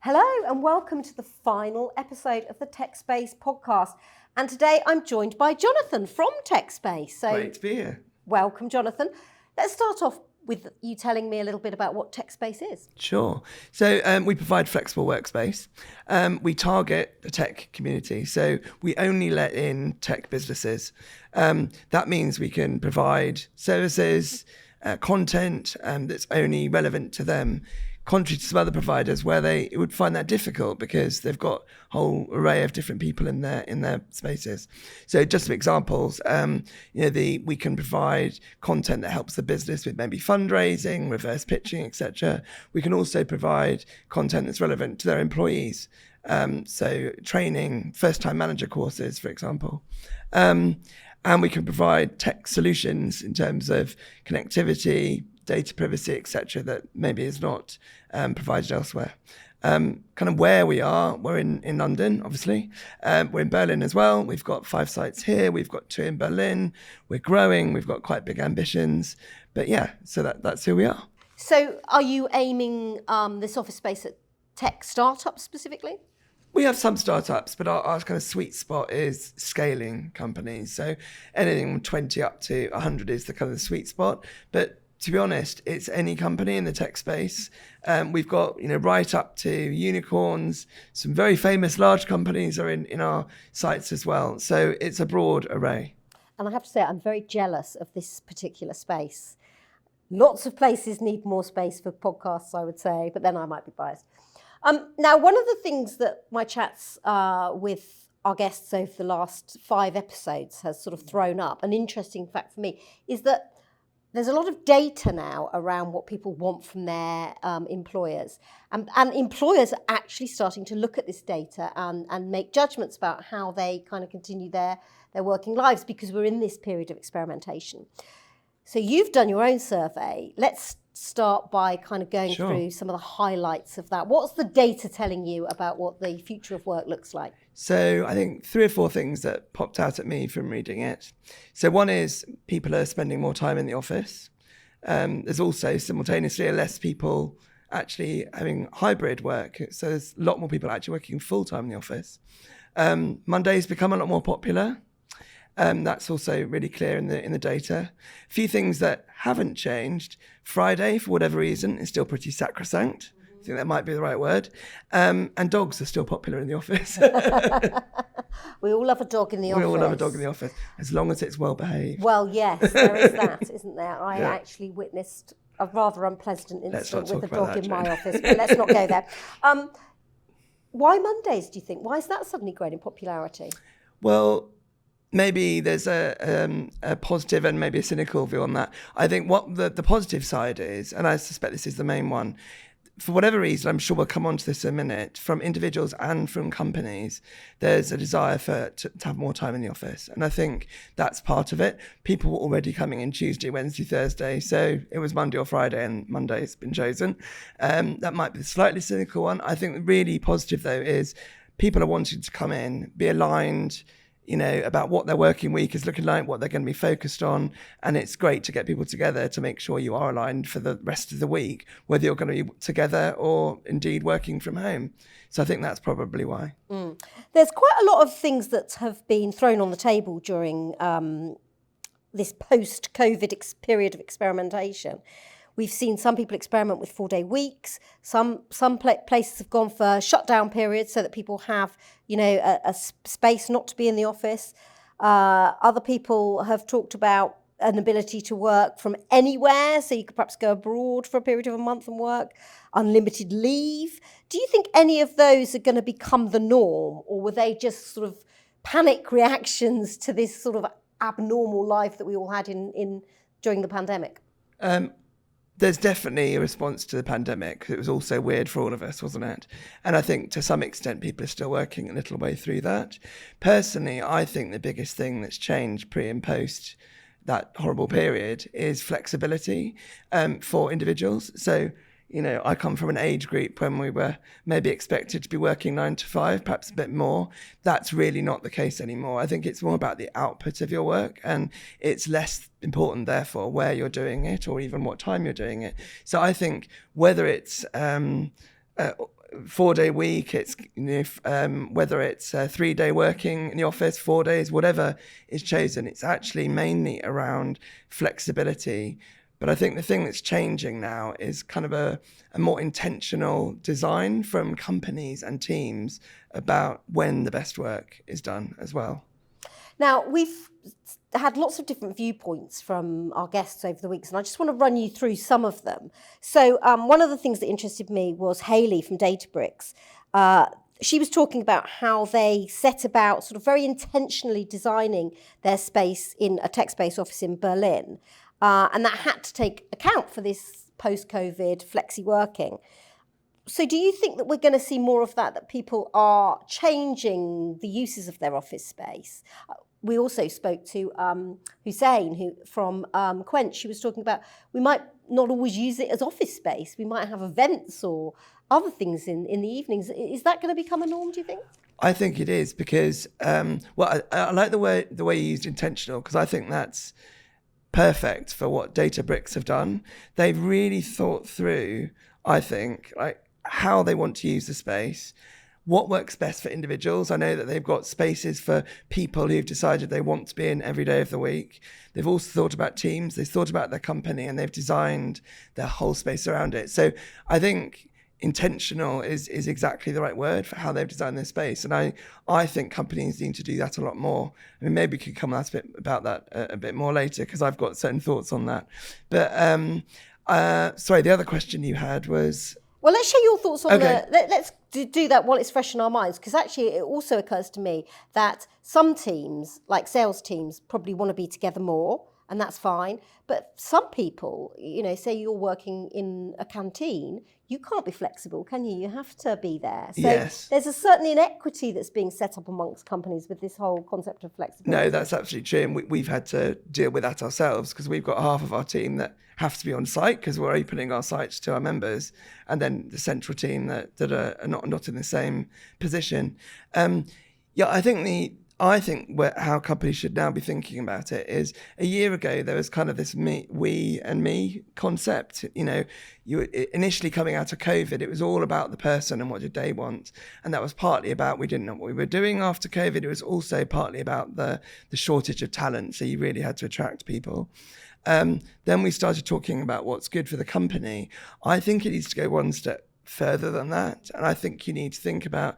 Hello and welcome to the final episode of the Techspace podcast. And today I'm joined by Jonathan from Techspace. So great to be here. Welcome, Jonathan. Let's start off with you telling me a little bit about what Techspace is. Sure. So we provide flexible workspace. We target the tech community. So we only let in tech businesses. That means we can provide services, content that's only relevant to them, contrary to some other providers where they would find that difficult because they've got a whole array of different people in their spaces. So just some examples, we can provide content that helps the business with maybe fundraising, reverse pitching, etc. We can also provide content that's relevant to their employees. So training, first-time manager courses, for example. And we can provide tech solutions in terms of connectivity, data privacy, etc., that maybe is not provided elsewhere. Kind of where we are, we're in London, obviously. We're in Berlin as well. We've got 5 sites here. We've got 2 in Berlin. We're growing. We've got quite big ambitions. But yeah, so that's who we are. So are you aiming this office space at tech startups specifically? We have some startups, but our kind of sweet spot is scaling companies. So anything from 20 up to 100 is the kind of the sweet spot. But to be honest, it's any company in the tech space. We've got, right up to unicorns. Some very famous large companies are in our sites as well. So it's a broad array. And I have to say, I'm very jealous of this particular space. Lots of places need more space for podcasts, I would say, but then I might be biased. Now, one of the things that my chats with our guests over the last 5 episodes has sort of thrown up, an interesting fact for me, is that there's a lot of data now around what people want from their employers. And employers are actually starting to look at this data and make judgments about how they kind of continue their working lives, because we're in this period of experimentation. So you've done your own survey. Let's start by kind of going through some of the highlights of that. What's the data telling you about what the future of work looks like? So I think 3 or 4 things that popped out at me from reading it. So one is people are spending more time in the office. There's also simultaneously less people actually having hybrid work. So there's a lot more people actually working full-time in the office. Mondays become a lot more popular. That's also really clear in the data. A few things that haven't changed. Friday, for whatever reason, is still pretty sacrosanct. I think that might be the right word. And dogs are still popular in the office. We all love a dog in the office. We all love a dog in the office, as long as it's well behaved. Well, yes, there is that, isn't there? I actually witnessed a rather unpleasant incident with a dog in my office, but let's not go there. Why Mondays, do you think? Why is that suddenly grown in popularity? Well, maybe there's a positive and maybe a cynical view on that. I think what the positive side is, and I suspect this is the main one, for whatever reason, I'm sure we'll come on to this in a minute, from individuals and from companies, there's a desire to have more time in the office. And I think that's part of it. People were already coming in Tuesday, Wednesday, Thursday. So it was Monday or Friday, and Monday's been chosen. That might be the slightly cynical one. I think the really positive, though, is people are wanting to come in, be aligned, about what their working week is looking like, what they're going to be focused on. And it's great to get people together to make sure you are aligned for the rest of the week, whether you're going to be together or indeed working from home. So I think that's probably why. There's quite a lot of things that have been thrown on the table during this post-COVID period of experimentation. We've seen some people experiment with 4-day weeks. Some places have gone for shutdown periods so that people have, a space not to be in the office. Other people have talked about an ability to work from anywhere, so you could perhaps go abroad for a period of a month and work, unlimited leave. Do you think any of those are going to become the norm, or were they just sort of panic reactions to this sort of abnormal life that we all had in during the pandemic? There's definitely a response to the pandemic. It was also weird for all of us, wasn't it? And I think to some extent people are still working a little way through that. Personally, I think the biggest thing that's changed pre and post that horrible period is flexibility for individuals. So, I come from an age group when we were maybe expected to be working 9 to 5, perhaps a bit more. That's really not the case anymore. I think it's more about the output of your work, and it's less important, therefore, where you're doing it or even what time you're doing it. So I think whether it's 4-day week, it's whether it's 3-day working in the office, 4 days, whatever is chosen, it's actually mainly around flexibility. But I think the thing that's changing now is kind of a more intentional design from companies and teams about when the best work is done as well. Now, we've had lots of different viewpoints from our guests over the weeks, and I just want to run you through some of them. So one of the things that interested me was Hayley from Databricks. She was talking about how they set about sort of very intentionally designing their space in a Techspace office in Berlin. And that had to take account for this post-COVID flexi working. So do you think that we're going to see more of that people are changing the uses of their office space? We also spoke to Hussein from Quench. She was talking about we might not always use it as office space. We might have events or other things in the evenings. Is that going to become a norm, do you think? I think it is because, I like the way you used intentional, because I think that's perfect for what Databricks have done. They've really thought through, I think, like how they want to use the space, what works best for individuals. I know that they've got spaces for people who've decided they want to be in every day of the week. They've also thought about teams, they've thought about their company, and they've designed their whole space around it. So I think intentional is exactly the right word for how they've designed their space. And I think companies need to do that a lot more. I mean, maybe we could come about that a bit more later, because I've got certain thoughts on that. But sorry, the other question you had was... Well, let's share your thoughts on Okay. let's do that while it's fresh in our minds, because actually it also occurs to me that some teams, like sales teams, probably want to be together more, and that's fine. But some people, say you're working in a canteen, you can't be flexible, can you? You have to be there. So Yes. There's a certain inequity that's being set up amongst companies with this whole concept of flexibility. No, that's absolutely true. And we've had to deal with that ourselves, because we've got half of our team that have to be on site because we're opening our sites to our members, and then the central team that are not in the same position. I think how companies should now be thinking about it is, a year ago there was kind of this we and me concept. You initially coming out of COVID, it was all about the person and what did they want, and that was partly about we didn't know what we were doing after COVID. It was also partly about the shortage of talent, so you really had to attract people. Then we started talking about what's good for the company. I think it needs to go one step further than that, and I think you need to think about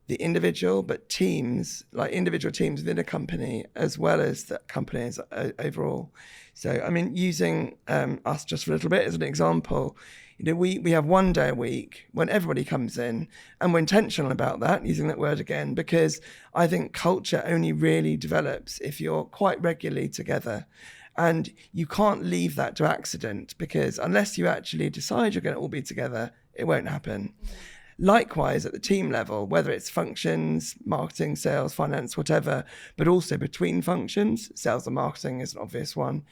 the individual, but teams, like individual teams within a company, as well as the company as overall. So, I mean, using us just for a little bit as an example, we have 1 day a week when everybody comes in, and we're intentional about that, using that word again, because I think culture only really develops if you're quite regularly together. And you can't leave that to accident, because unless you actually decide you're going to all be together, it won't happen. Likewise, at the team level, whether it's functions, marketing, sales, finance, whatever, but also between functions, sales and marketing is an obvious one.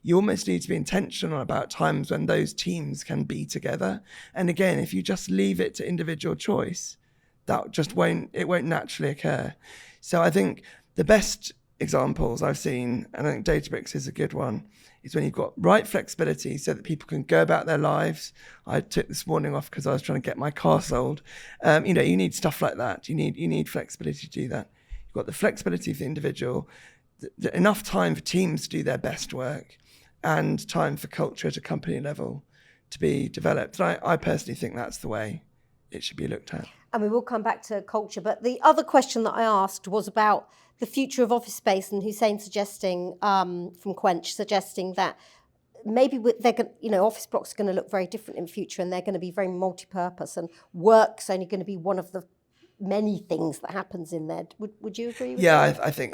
You almost need to be intentional about times when those teams can be together. And again, if you just leave it to individual choice, that just won't naturally occur. So I think the best examples I've seen, and I think Databricks is a good one, is when you've got right flexibility so that people can go about their lives. I took this morning off because I was trying to get my car sold. You need stuff like that. You need flexibility to do that. You've got the flexibility for the individual, enough time for teams to do their best work, and time for culture at a company level to be developed. And I personally think that's the way it should be looked at. And we will come back to culture. But the other question that I asked was about the future of office space, and Hussein suggesting, from Quench, suggesting that maybe office blocks are going to look very different in future, and they're going to be very multi-purpose, and work's only going to be one of the many things that happens in there. Would you agree with that? I think,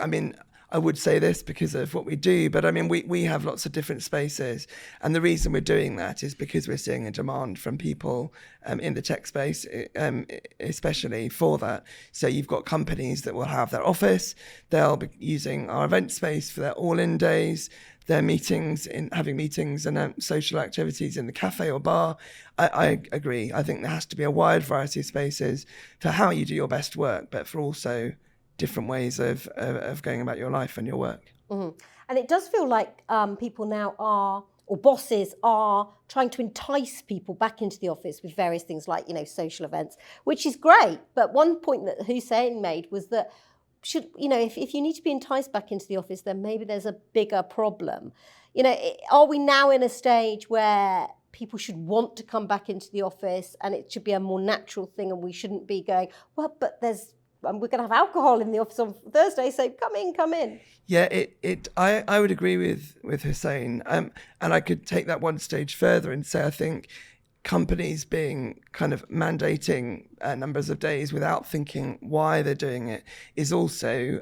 I would say this because of what we do, but I mean, we have lots of different spaces. And the reason we're doing that is because we're seeing a demand from people in the tech space, especially for that. So you've got companies that will have their office, they'll be using our event space for their all-in days, their meetings, having meetings and social activities in the cafe or bar. I agree. I think there has to be a wide variety of spaces for how you do your best work, but for also different ways of going about your life and your work. Mm-hmm. And it does feel like people now are or bosses are trying to entice people back into the office with various things like, social events, which is great. But one point that Hussein made was that if you need to be enticed back into the office, then maybe there's a bigger problem. Are we now in a stage where people should want to come back into the office and it should be a more natural thing, and we shouldn't be going, well, but we're going to have alcohol in the office on Thursday, so come in. Yeah, I would agree with Hussein, and I could take that one stage further and say I think companies being kind of mandating numbers of days without thinking why they're doing it is also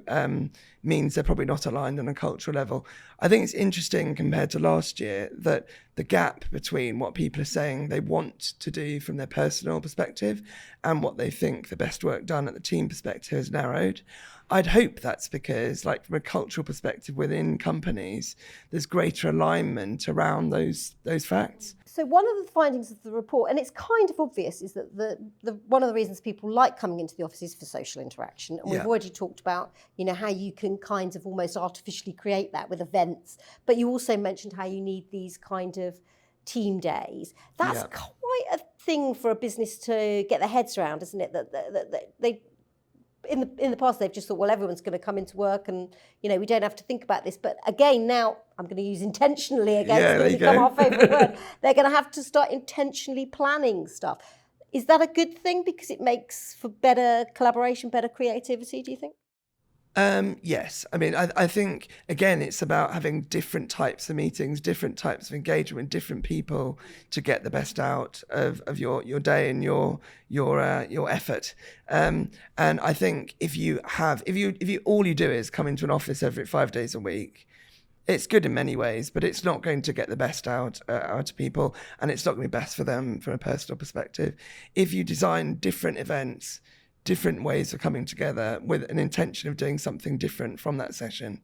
means they're probably not aligned on a cultural level. I think it's interesting compared to last year that the gap between what people are saying they want to do from their personal perspective and what they think the best work done at the team perspective has narrowed. I'd hope that's because, like, from a cultural perspective within companies, there's greater alignment around those facts. So one of the findings of the report, and it's kind of obvious, is that the one of the reasons people like coming into the office is for social interaction. And we've already talked about, how you can kind of almost artificially create that with events. But you also mentioned how you need these kind of team days. That's quite a thing for a business to get their heads around, isn't it? That they in the past they've just thought, well, everyone's going to come into work and we don't have to think about this. But again, now I'm going to use intentionally again. It's going to become our favourite word. They're going to have to start intentionally planning stuff. Is that a good thing because it makes for better collaboration, better creativity, do you think? Yes. I mean, I think, again, it's about having different types of meetings, different types of engagement, different people to get the best out of your day and your effort. And I think if you all you do is come into an office every 5 days a week, it's good in many ways, but it's not going to get the best out of people, and it's not going to be best for them from a personal perspective. If you design different events, different ways of coming together with an intention of doing something different from that session,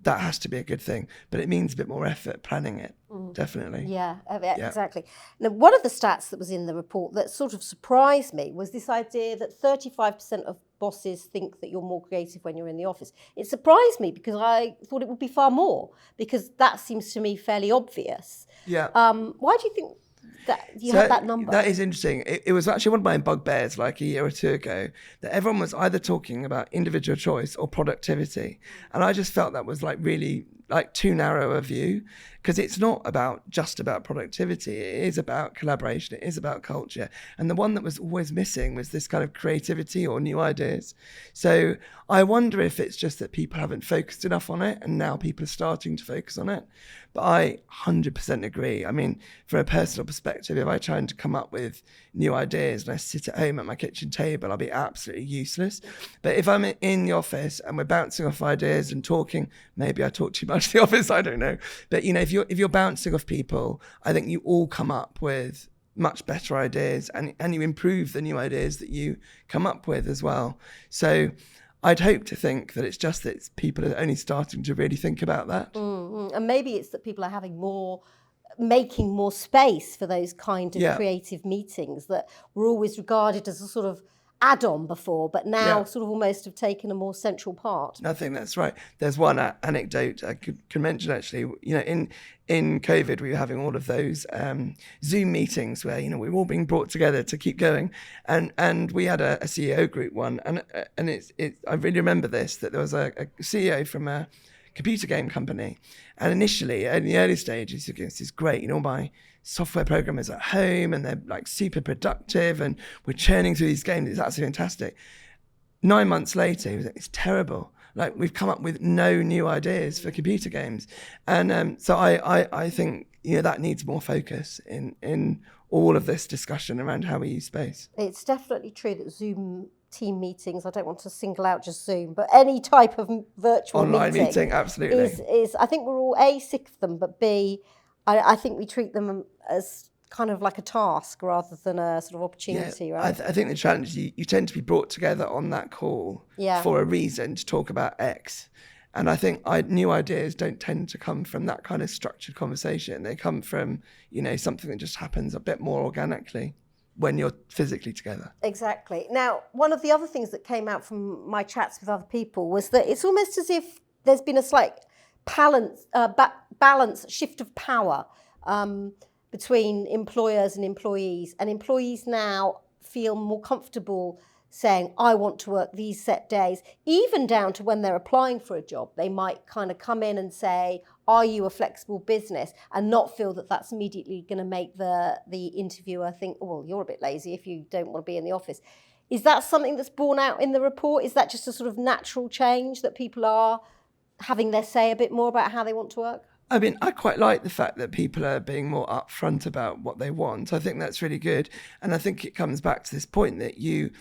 that has to be a good thing. But it means a bit more effort planning it, definitely. Yeah, exactly. Now, one of the stats that was in the report that sort of surprised me was this idea that 35% of bosses think that you're more creative when you're in the office. It surprised me because I thought it would be far more, because that seems to me fairly obvious. Yeah. Why do you think that you had that number? That is interesting. It was actually one of my bugbears like a year or two ago, that everyone was either talking about individual choice or productivity. And I just felt that was really too narrow a view, because it's not just about productivity. It is about collaboration. It is about culture. And the one that was always missing was this kind of creativity or new ideas. So I wonder if it's just that people haven't focused enough on it, and now people are starting to focus on it. But I 100% agree. I mean, from a personal perspective, if I try to come up with new ideas and I sit at home at my kitchen table, I'll be absolutely useless. But if I'm in the office and we're bouncing off ideas and talking, maybe I talk too much in the office, I don't know. But if you're bouncing off people, I think you all come up with much better ideas, and you improve the new ideas that you come up with as well. So I'd hope to think that it's just that people are only starting to really think about that. And maybe it's that people are making more space for those kind of creative meetings that were always regarded as a sort of add-on before, but now sort of almost have taken a more central part. I think that's right. There's one anecdote I can mention, actually. In COVID, we were having all of those Zoom meetings where we were all being brought together to keep going, and we had a CEO group one, and I really remember this, that there was a CEO from a computer game company, and initially in the early stages, this is great. My software programmers at home, and they're super productive, and we're churning through these games. It's absolutely fantastic. 9 months later, he was like, it's terrible. We've come up with no new ideas for computer games. And so I think that needs more focus in all of this discussion around how we use space. It's definitely true that Zoom team meetings, I don't want to single out just Zoom, but any type of virtual online meeting, absolutely. Is I think we're all A, sick of them, but B, I think we treat them as kind of like a task rather than a sort of opportunity, right? I think the challenge is you tend to be brought together on that call for a reason to talk about X. And I think new ideas don't tend to come from that kind of structured conversation. They come from, something that just happens a bit more organically when you're physically together. Exactly. Now, one of the other things that came out from my chats with other people was that it's almost as if there's been a slight balance shift of power between employers and employees now feel more comfortable saying, I want to work these set days, even down to when they're applying for a job. They might kind of come in and say, are you a flexible business? And not feel that that's immediately going to make the interviewer think, well, you're a bit lazy if you don't want to be in the office. Is that something that's borne out in the report? Is that just a sort of natural change that people are having their say a bit more about how they want to work? I mean, I quite like the fact that people are being more upfront about what they want. I think that's really good. And I think it comes back to this point that you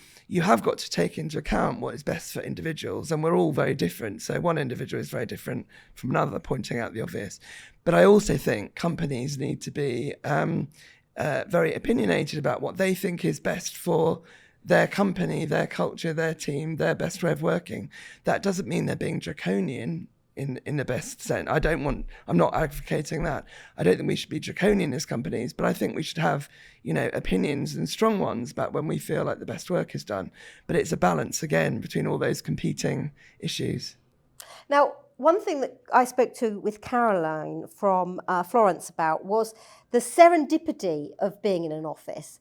have got to take into account what is best for individuals. And we're all very different. So one individual is very different from another, pointing out the obvious. But I also think companies need to be very opinionated about what they think is best for their company, their culture, their team, their best way of working. That doesn't mean they're being draconian in the best sense. I'm not advocating that. I don't think we should be draconian as companies, but I think we should have, opinions and strong ones about when we feel like the best work is done. But it's a balance, again, between all those competing issues. Now, one thing that I spoke to with Caroline from Florence about was the serendipity of being in an office.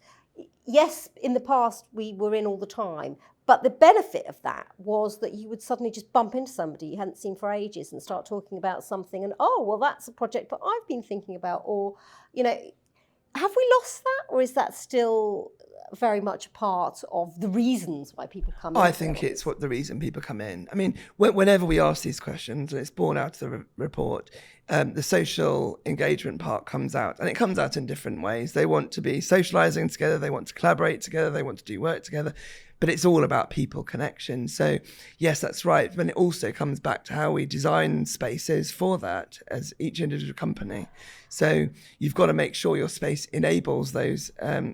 Yes, in the past we were in all the time, but the benefit of that was that you would suddenly just bump into somebody you hadn't seen for ages and start talking about something and, oh, well, that's a project that I've been thinking about. Or, have we lost that? Or is that still very much a part of the reasons why people come in? I think it's the reason people come in. I mean, whenever we ask these questions, and it's borne out of the report, the social engagement part comes out, and it comes out in different ways. They want to be socialising together, they want to collaborate together, they want to do work together, but it's all about people connection. So yes, that's right. But it also comes back to how we design spaces for that as each individual company. So you've got to make sure your space enables those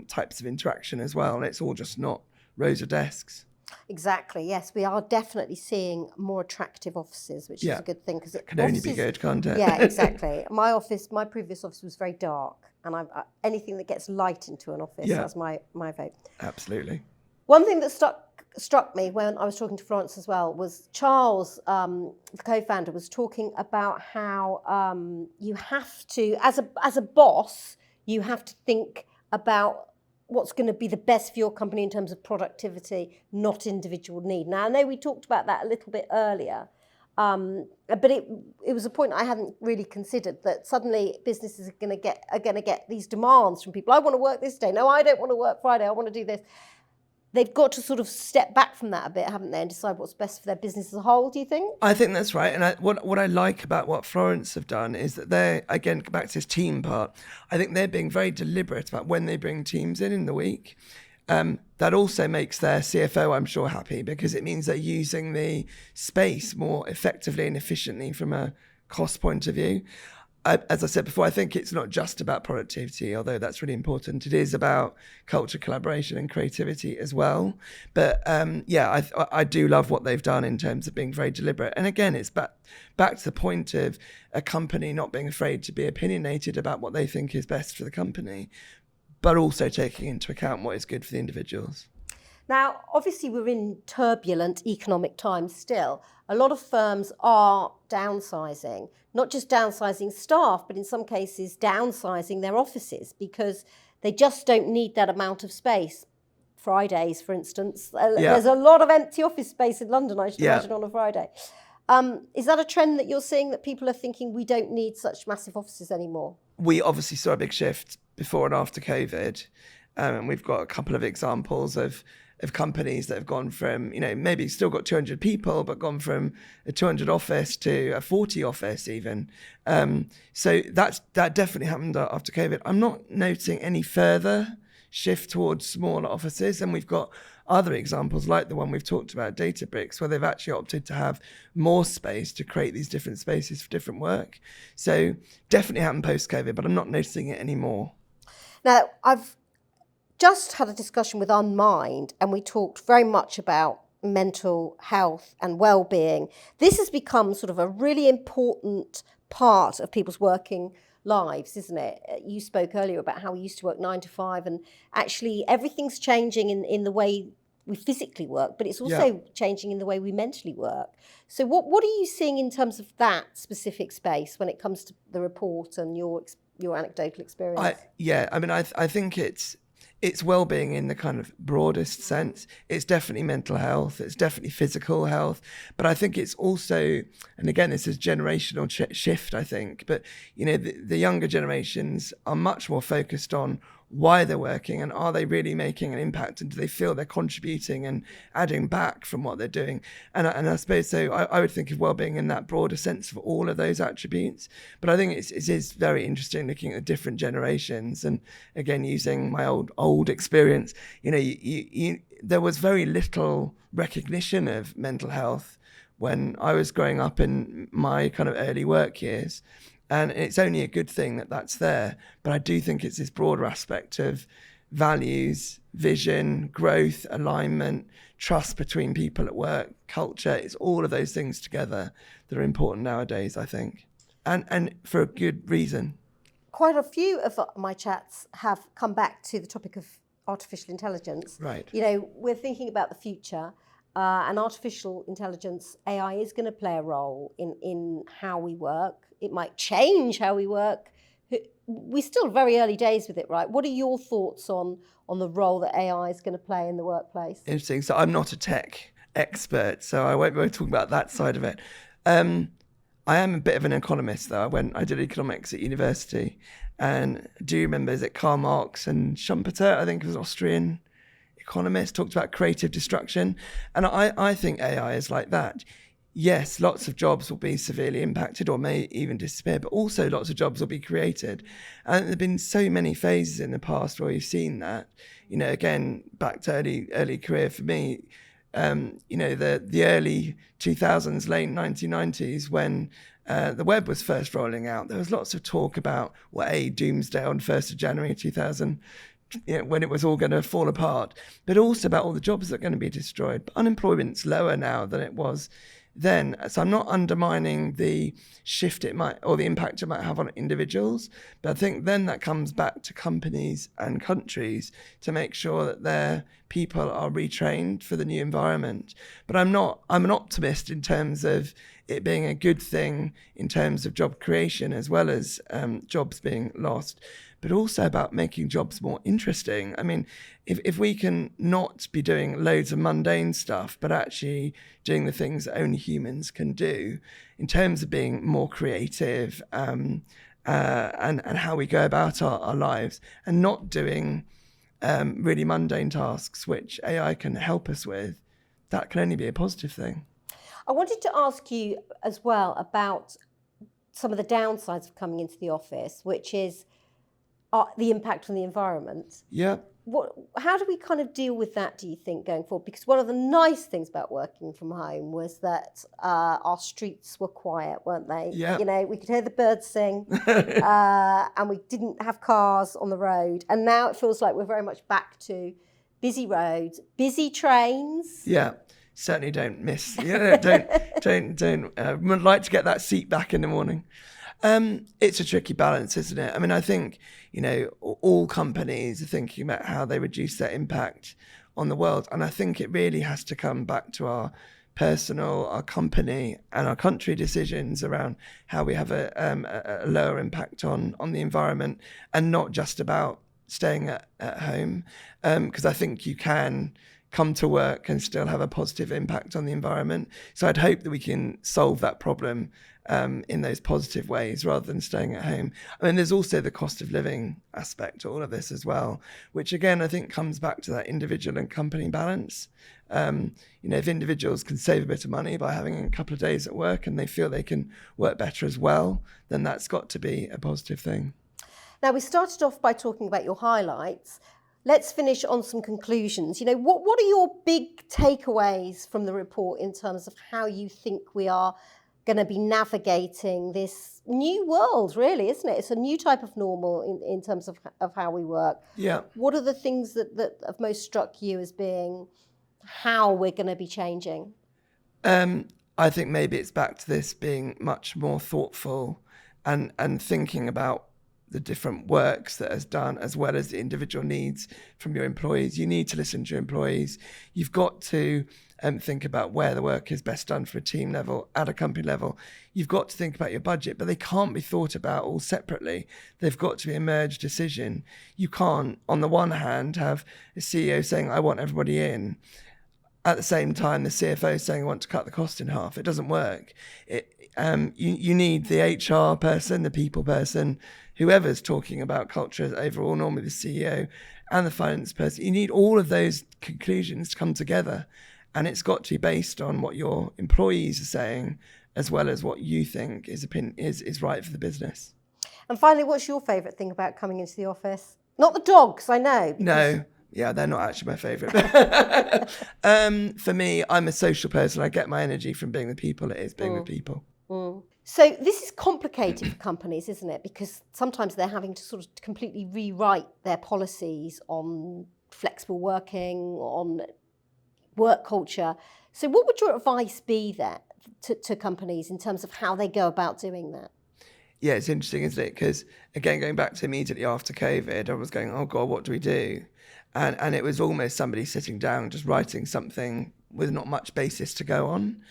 types of interaction as well. And it's all just not rows of desks. Exactly. Yes, we are definitely seeing more attractive offices, which is a good thing because it can only be good, can't it? Yeah, exactly. My previous office was very dark, and anything that gets light into an office, that's my vote. Absolutely. One thing that struck me when I was talking to Florence as well was Charles, the co-founder, was talking about how you have to, as a boss, you have to think about what's going to be the best for your company in terms of productivity, not individual need. Now, I know we talked about that a little bit earlier, but it was a point I hadn't really considered, that suddenly businesses are going to get these demands from people. I want to work this day. No, I don't want to work Friday. I want to do this. They've got to sort of step back from that a bit, haven't they, and decide what's best for their business as a whole, do you think? I think that's right. And what I like about what Florence have done is that they're, again, back to this team part, I think they're being very deliberate about when they bring teams in the week. That also makes their CFO, I'm sure, happy, because it means they're using the space more effectively and efficiently from a cost point of view. As I said before, I think it's not just about productivity, although that's really important. It is about culture, collaboration and creativity as well. But I do love what they've done in terms of being very deliberate. And again, it's back to the point of a company not being afraid to be opinionated about what they think is best for the company, but also taking into account what is good for the individuals. Now, obviously, we're in turbulent economic times still. A lot of firms are downsizing, not just downsizing staff, but in some cases downsizing their offices because they just don't need that amount of space. Fridays, for instance, there's a lot of empty office space in London, I should imagine, on a Friday. Is that a trend that you're seeing, that people are thinking we don't need such massive offices anymore? We obviously saw a big shift before and after COVID. And we've got a couple of examples of companies that have gone from, maybe still got 200 people, but gone from a 200 office to a 40 office even. So that definitely happened after COVID. I'm not noticing any further shift towards smaller offices. And we've got other examples like the one we've talked about, Databricks, where they've actually opted to have more space to create these different spaces for different work. So definitely happened post-COVID, but I'm not noticing it anymore. Now, I've just had a discussion with Unmind, and we talked very much about mental health and well-being. This has become sort of a really important part of people's working lives, isn't it? You spoke earlier about how we used to work 9 to 5, and actually everything's changing in the way we physically work, but it's also changing in the way we mentally work. So what are you seeing in terms of that specific space when it comes to the report and your your anecdotal experience? I think it's well-being in the kind of broadest sense. It's definitely mental health. It's definitely physical health. But I think it's also, and again, this is generational shift, I think. But, the younger generations are much more focused on why they're working and are they really making an impact, and do they feel they're contributing and adding back from what they're doing. And I suppose so I would think of well-being in that broader sense of all of those attributes. But I think it is very interesting looking at the different generations, and again using my old experience. There was very little recognition of mental health when I was growing up in my kind of early work years. And it's only a good thing that that's there. But I do think it's this broader aspect of values, vision, growth, alignment, trust between people at work, culture. It's all of those things together that are important nowadays, I think. And for a good reason. Quite a few of my chats have come back to the topic of artificial intelligence. Right. We're thinking about the future. And artificial intelligence, AI, is going to play a role in how we work. It might change how we work. We're still very early days with it, right? What are your thoughts on the role that AI is going to play in the workplace? Interesting. So I'm not a tech expert, so I won't be talking about that side of it. I am a bit of an economist, though. I did economics at university, and do you remember, is it Karl Marx and Schumpeter, I think it was Austrian economist, talked about creative destruction. And I think AI is like that. Yes, lots of jobs will be severely impacted or may even disappear, but also lots of jobs will be created. And there have been so many phases in the past where you've seen that. Again, back to early career for me, the early 2000s, late 1990s, when the web was first rolling out, there was lots of talk about doomsday on 1st of January 2000, when it was all going to fall apart, but also about all the jobs that are going to be destroyed. But unemployment's lower now than it was then. So I'm not undermining the shift it might, or the impact it might have on individuals, but I think then that comes back to companies and countries to make sure that their people are retrained for the new environment. But I'm an optimist in terms of it being a good thing in terms of job creation as well as jobs being lost, but also about making jobs more interesting. I mean, if we can not be doing loads of mundane stuff, but actually doing the things that only humans can do in terms of being more creative and how we go about our lives, and not doing really mundane tasks, which AI can help us with, that can only be a positive thing. I wanted to ask you as well about some of the downsides of coming into the office, which is the impact on the environment. Yeah. How do we kind of deal with that, do you think, going forward? Because one of the nice things about working from home was that our streets were quiet, weren't they? Yeah. We could hear the birds sing and we didn't have cars on the road. And now it feels like we're very much back to busy roads, busy trains. Yeah. Certainly don't miss. Don't would like to get that seat back in the morning. It's a tricky balance, isn't it? I mean, I think, all companies are thinking about how they reduce their impact on the world. And I think it really has to come back to our personal, our company and our country decisions around how we have a lower impact on the environment, and not just about staying at home. Because I think you can come to work and still have a positive impact on the environment. So I'd hope that we can solve that problem in those positive ways rather than staying at home. I mean, there's also the cost of living aspect to all of this as well, which again, I think comes back to that individual and company balance. If individuals can save a bit of money by having a couple of days at work and they feel they can work better as well, then that's got to be a positive thing. Now, we started off by talking about your highlights. Let's finish on some conclusions. What are your big takeaways from the report in terms of how you think we are going to be navigating this new world, really, isn't it? It's a new type of normal in terms of how we work. Yeah. What are the things that have most struck you as being how we're going to be changing? I think maybe it's back to this being much more thoughtful and thinking about the different works that is done, as well as the individual needs from your employees. You need to listen to your employees. You've got to think about where the work is best done for a team level, at a company level. You've got to think about your budget, but they can't be thought about all separately. They've got to be a merged decision. You can't, on the one hand, have a CEO saying, I want everybody in. At the same time, the CFO saying, I want to cut the cost in half. It doesn't work. You need the HR person, the people person, whoever's talking about culture overall, normally the CEO and the finance person. You need all of those conclusions to come together. And it's got to be based on what your employees are saying, as well as what you think is right for the business. And finally, what's your favourite thing about coming into the office? Not the dogs, I know. No. Yeah, they're not actually my favourite. For me, I'm a social person. I get my energy from being with people. It is being with people. So this is complicated for companies, isn't it? Because sometimes they're having to sort of completely rewrite their policies on flexible working, on work culture. So what would your advice be there to companies in terms of how they go about doing that? Yeah, it's interesting, isn't it? Because, again, going back to immediately after COVID, I was going, oh, God, what do we do? And it was almost somebody sitting down, just writing something with not much basis to go on.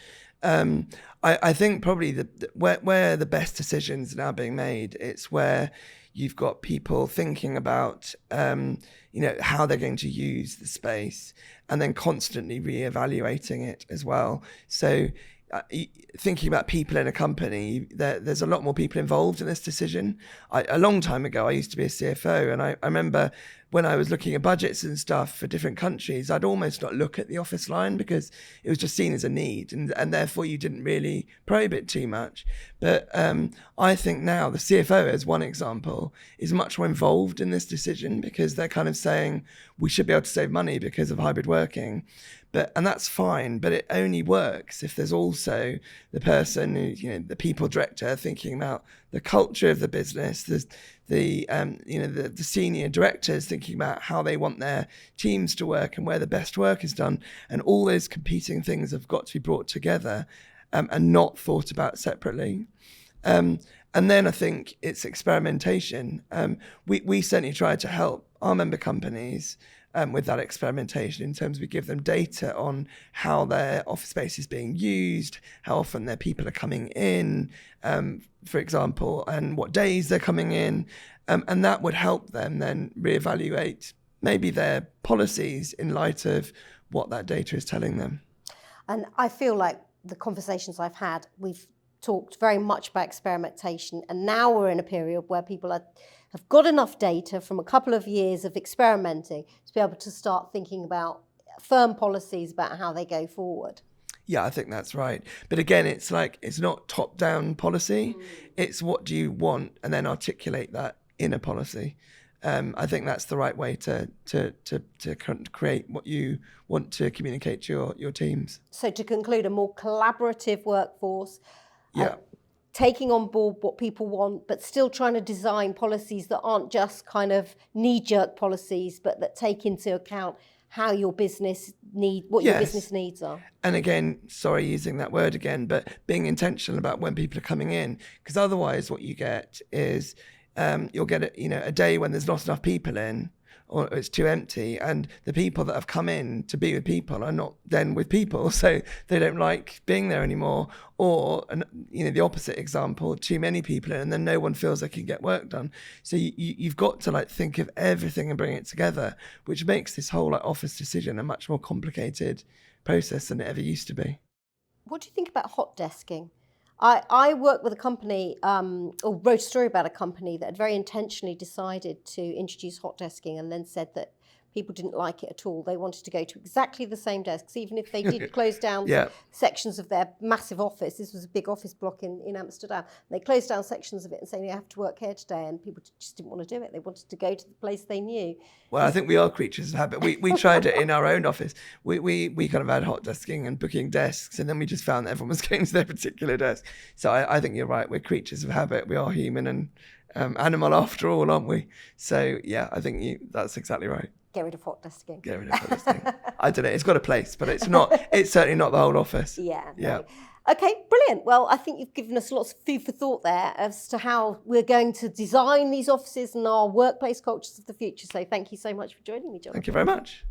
I think probably where the best decisions are now being made, it's where you've got people thinking about, how they're going to use the space and then constantly reevaluating it as well. So thinking about people in a company, there's a lot more people involved in this decision. A long time ago, I used to be a CFO, and I remember when I was looking at budgets and stuff for different countries, I'd almost not look at the office line because it was just seen as a need, and therefore you didn't really probe it too much. But I think now the CFO, as one example, is much more involved in this decision because they're kind of saying we should be able to save money because of hybrid working. And that's fine, but it only works if there's also the person who, the people director thinking about the culture of the business, the senior directors thinking about how they want their teams to work and where the best work is done. And all those competing things have got to be brought together and not thought about separately. And then I think it's experimentation. We certainly try to help our member companies with that experimentation in terms of we give them data on how their office space is being used, how often their people are coming in, for example, and what days they're coming in. And that would help them then reevaluate maybe their policies in light of what that data is telling them. And I feel like the conversations I've had, we've talked very much about experimentation, and now we're in a period where people have got enough data from a couple of years of experimenting to be able to start thinking about firm policies about how they go forward. Yeah, I think that's right. But again, it's not top-down policy. It's what do you want, and then articulate that in a policy. I think that's the right way to create what you want to communicate to your teams. So to conclude, a more collaborative workforce, yeah. Taking on board what people want, but still trying to design policies that aren't just kind of knee-jerk policies, but that take into account how your business your business needs are. And again, sorry using that word again, but being intentional about when people are coming in, because otherwise what you get is you'll get a day when there's not enough people in, or it's too empty, and the people that have come in to be with people are not then with people, so they don't like being there anymore. Or the opposite example, too many people in, and then no one feels they can get work done. So you've got to think of everything and bring it together, which makes this whole office decision a much more complicated process than it ever used to be. What do you think about hot desking? I worked with a company, or wrote a story about a company that had very intentionally decided to introduce hot desking and then said that people didn't like it at all. They wanted to go to exactly the same desks, even if they did close down sections of their massive office. This was a big office block in Amsterdam. They closed down sections of it and saying, you have to work here today. And people just didn't want to do it. They wanted to go to the place they knew. Well, I think we are creatures of habit. We tried it in our own office. We kind of had hot desking and booking desks, and then we just found that everyone was going to their particular desk. So I think you're right. We're creatures of habit. We are human and animal after all, aren't we? So yeah, I think that's exactly right. Get rid of hot desking. Get rid of hot desking. I don't know. It's got a place, but it's not. It's certainly not the whole office. Yeah. Yeah. No. Okay, brilliant. Well, I think you've given us lots of food for thought there as to how we're going to design these offices and our workplace cultures of the future. So thank you so much for joining me, John. Thank you very much.